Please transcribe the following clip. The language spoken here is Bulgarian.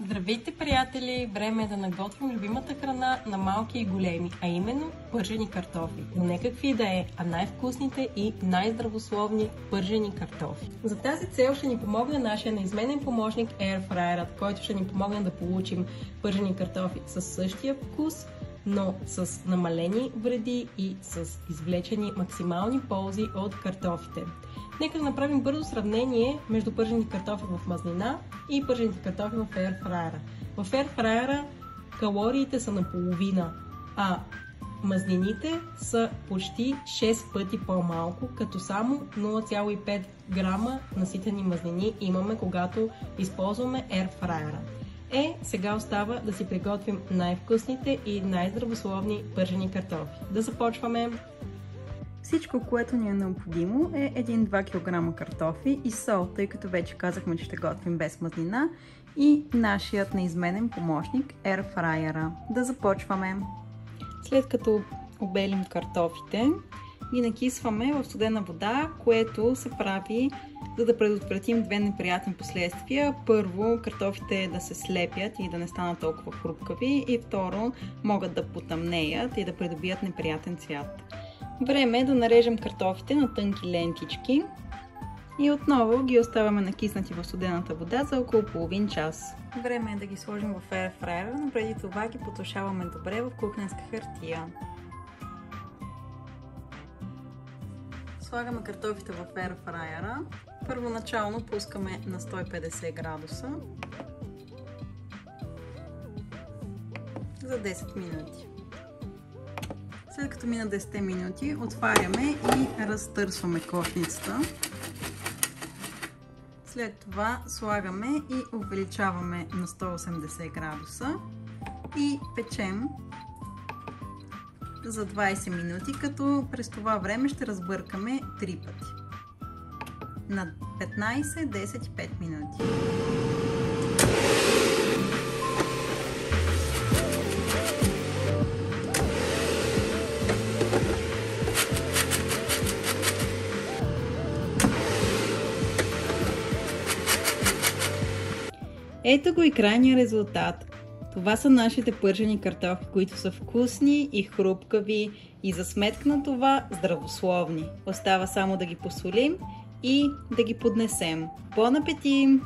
Здравейте, приятели! Време е да наготвим любимата храна на малки и големи, а именно пържени картофи. Но не какви да е, а най-вкусните и най-здравословни пържени картофи. За тази цел ще ни помогне нашия неизменен помощник Airfryerът, който ще ни помогне да получим пържени картофи със същия вкус, но с намалени вреди и с извлечени максимални ползи от картофите. Нека да направим бързо сравнение между пържените картофи в мазнина и пържените картофи в Airfryer'a. В Airfryer'a калориите са наполовина, а мазнините са почти 6 пъти по-малко, като само 0,5 грама наситени мазнини имаме, когато използваме Airfryer'a. Сега остава да си приготвим най-вкусните и най-здравословни пържени картофи. Да започваме! Всичко, което ни е необходимо е 1-2 кг картофи и сол, тъй като вече казахме, че ще готвим без мазнина, и нашият неизменен помощник Airfryer'a. Да започваме! След като обелим картофите, ги накисваме в студена вода, което се прави, за да предотвратим две неприятни последствия. Първо, картофите да се слепят и да не станат толкова хрупкави, и второ, могат да потъмнеят и да придобият неприятен цвят. Време е да нарежем картофите на тънки лентички и отново ги оставяме накиснати в студената вода за около половин час. Време е да ги сложим в Airfryer'a, но преди това ги потушаваме добре в кухненска хартия. Слагаме картофите в Airfryer'a. Първоначално пускаме на 150 градуса за 10 минути. След като мина 10 минути, отваряме и разтърсваме кошницата. След това слагаме и увеличаваме на 180 градуса и печем за 20 минути, като през това време ще разбъркаме 3 пъти. На 15, 10 и 5 минути. Ето го и крайния резултат. Това са нашите пържени картофи, които са вкусни и хрупкави и за сметка на това здравословни. Остава само да ги посолим и да ги поднесем. Бон апетит!